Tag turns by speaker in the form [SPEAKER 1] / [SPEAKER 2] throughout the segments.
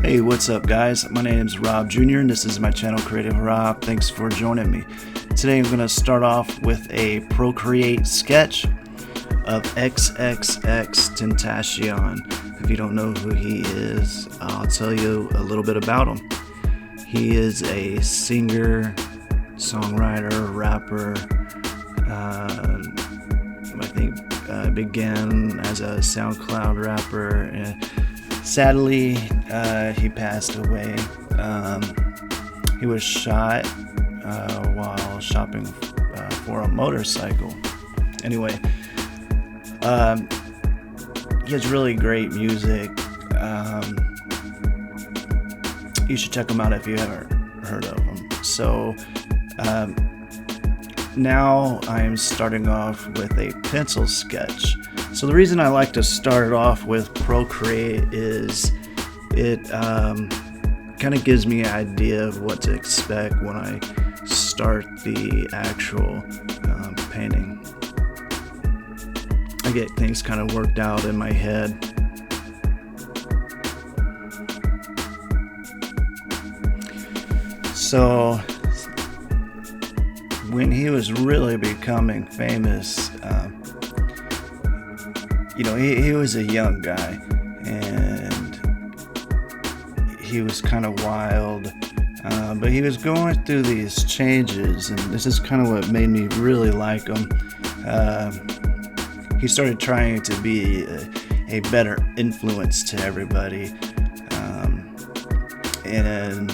[SPEAKER 1] Hey, what's up guys? My name is Rob Jr. and this is my channel Creative Rob. Thanks for joining me. Today I'm going to start off with a Procreate sketch of XXXTentacion. If you don't know who he is, I'll tell you a little bit about him. He is a singer, songwriter, rapper. I think began as a SoundCloud rapper. Sadly, he passed away. He was shot while shopping for a motorcycle. Anyway, he has really great music. You should check him out if you haven't heard of him. So now I'm starting off with a pencil sketch. So the reason I like to start off with Procreate is it kind of gives me an idea of what to expect when I start the actual painting. I get things kind of worked out in my head. So when he was really becoming famous, he was a young guy and he was kind of wild, but he was going through these changes, and this is kind of what made me really like him. He started trying to be a better influence to everybody, and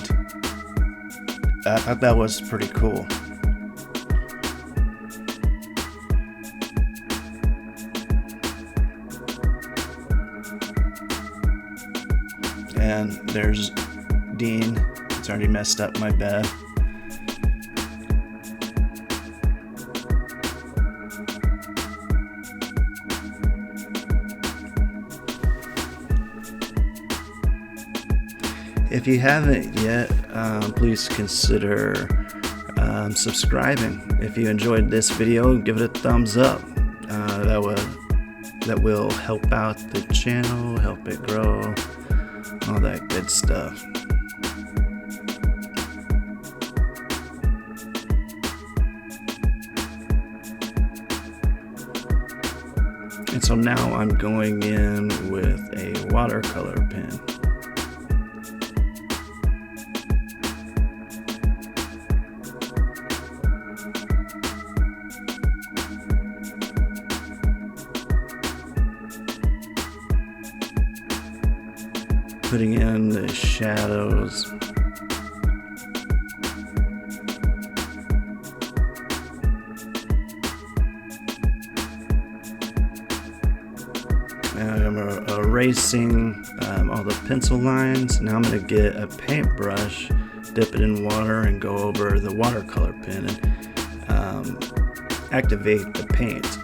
[SPEAKER 1] I thought that was pretty cool. And there's Dean. It's already messed up my bed. If you haven't yet, please consider subscribing. If you enjoyed this video, give it a thumbs up. That will help out the channel, help it grow, all that good stuff. And so now I'm going in with a watercolor pen. Putting in the shadows. And I'm erasing all the pencil lines. Now I'm going to get a paintbrush, dip it in water, and go over the watercolor pen and activate the paint.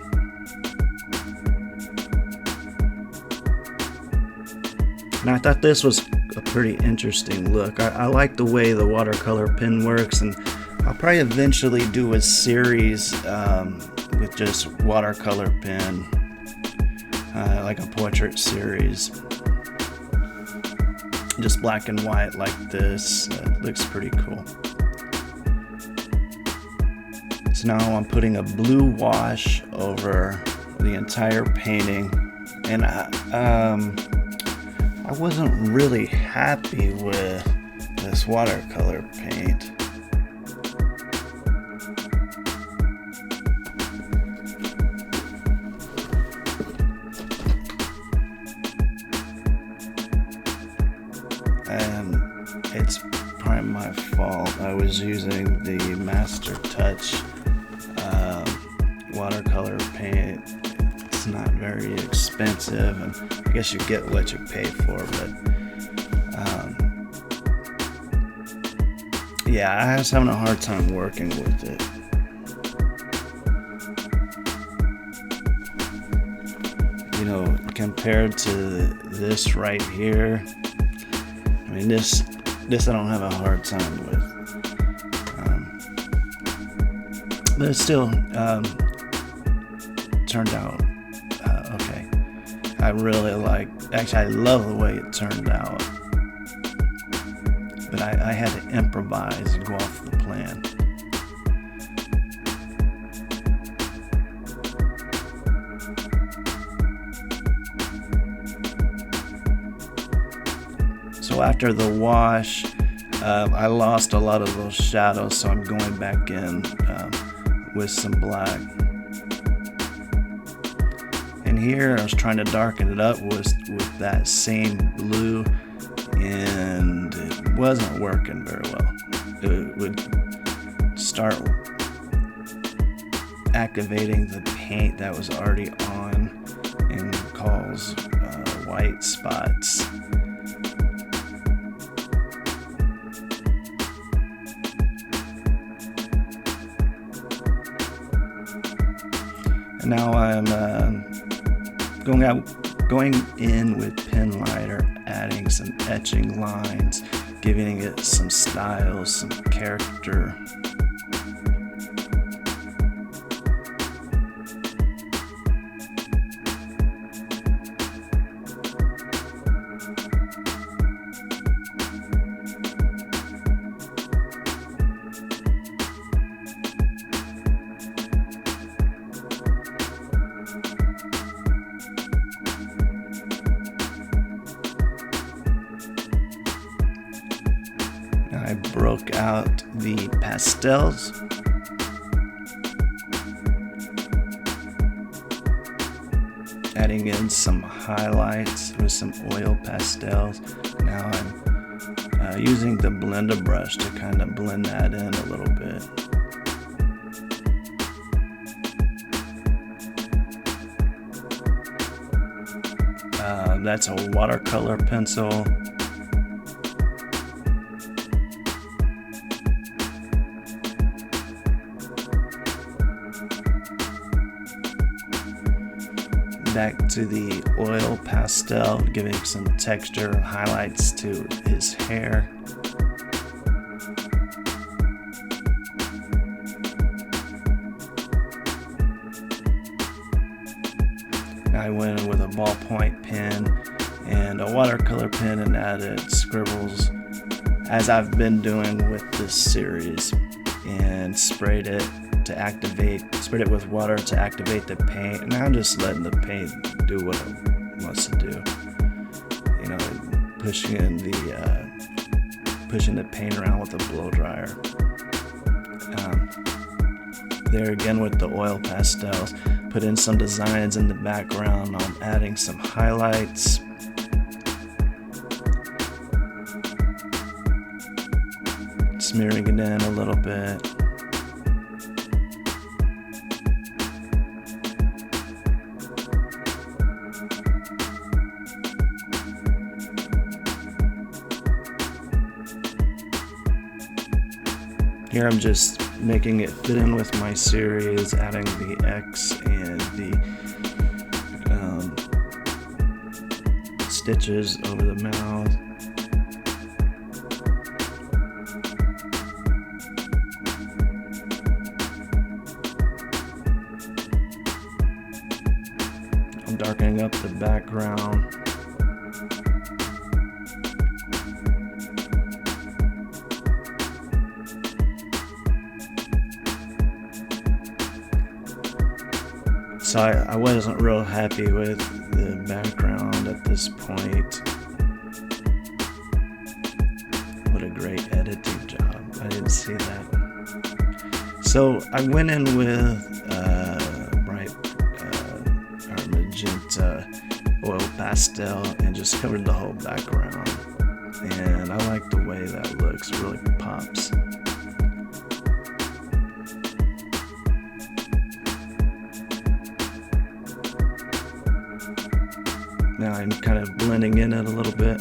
[SPEAKER 1] And I thought this was a pretty interesting look. I like the way the watercolor pen works, and I'll probably eventually do a series with just watercolor pen, like a portrait series. Just black and white like this. Looks pretty cool. So now I'm putting a blue wash over the entire painting, and I wasn't really happy with this watercolor paint. And it's probably my fault. I was using the Master Touch watercolor paint. It's not very expensive, and I guess you get what you pay for, but yeah, I was having a hard time working with it. Compared to this right here, I mean, this I don't have a hard time with, but it still turned out okay. I really like, actually I love the way it turned out. but I had to improvise and go off the plan. So after the wash, I lost a lot of those shadows, so I'm going back in with some black. And here I was trying to darken it up with that same blue, and it wasn't working very well. It would start activating the paint that was already on and cause white spots. And now I'm going in with pen lighter, adding some etching lines, giving it some style, some character. I broke out the pastels. Adding in some highlights with some oil pastels. Now I'm using the blender brush to kind of blend that in a little bit. That's a watercolor pencil. Back to the oil pastel, giving some texture and highlights to his hair. I went in with a ballpoint pen and a watercolor pen and added scribbles, as I've been doing with this series, and sprayed it with water to activate the paint. And I'm just letting the paint do what it wants to do. You know, pushing the paint around with a blow dryer. There again with the oil pastels, put in some designs in the background. I'm adding some highlights. Smearing it in a little bit. Here I'm just making it fit in with my series, adding the X and the stitches over the mouth. I'm darkening up the background. So I wasn't real happy with the background at this point. What a great editing job. I didn't see that. So I went in with bright or magenta oil pastel and just covered the whole background. And I like the way that looks, really pops. Now I'm kind of blending in it a little bit.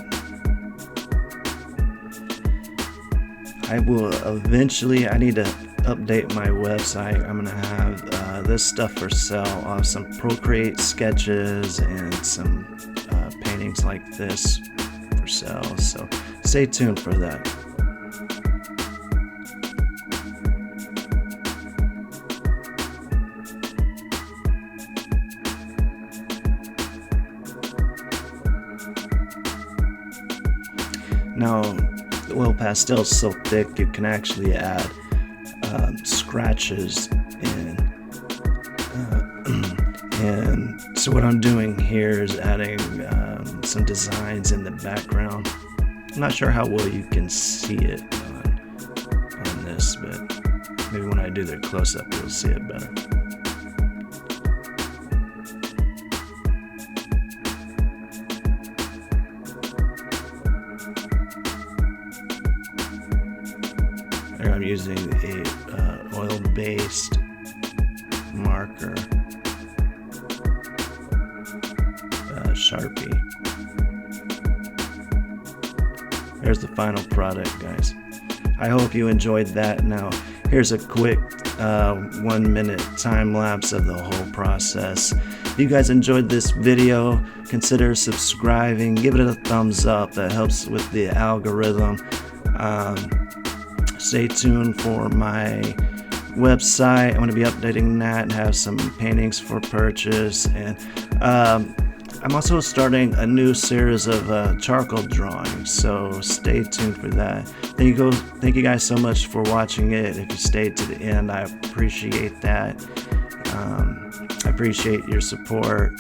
[SPEAKER 1] I will eventually, I need to update my website. I'm going to have this stuff for sale. I'll have some Procreate sketches and some paintings like this for sale. So stay tuned for that. Now, the oil pastel is so thick you can actually add scratches in. And so what I'm doing here is adding some designs in the background. I'm not sure how well you can see it on this, but maybe when I do the close-up you'll see it better. There I'm using a oil-based marker, Sharpie. There's the final product, guys. I hope you enjoyed that. Now, here's a quick 1 minute time lapse of the whole process. If you guys enjoyed this video, consider subscribing, give it a thumbs up. That helps with the algorithm. Stay tuned for my website. I'm going to be updating that and have some paintings for purchase. And I'm also starting a new series of charcoal drawings, so stay tuned for that. Thank you guys so much for watching it. If you stayed to the end, I appreciate that. I appreciate your support.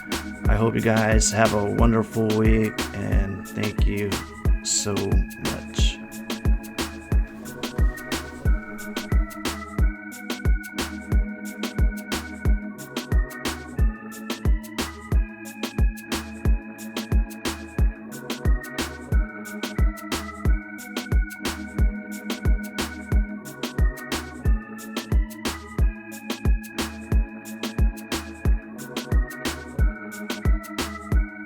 [SPEAKER 1] I hope you guys have a wonderful week, and thank you so much.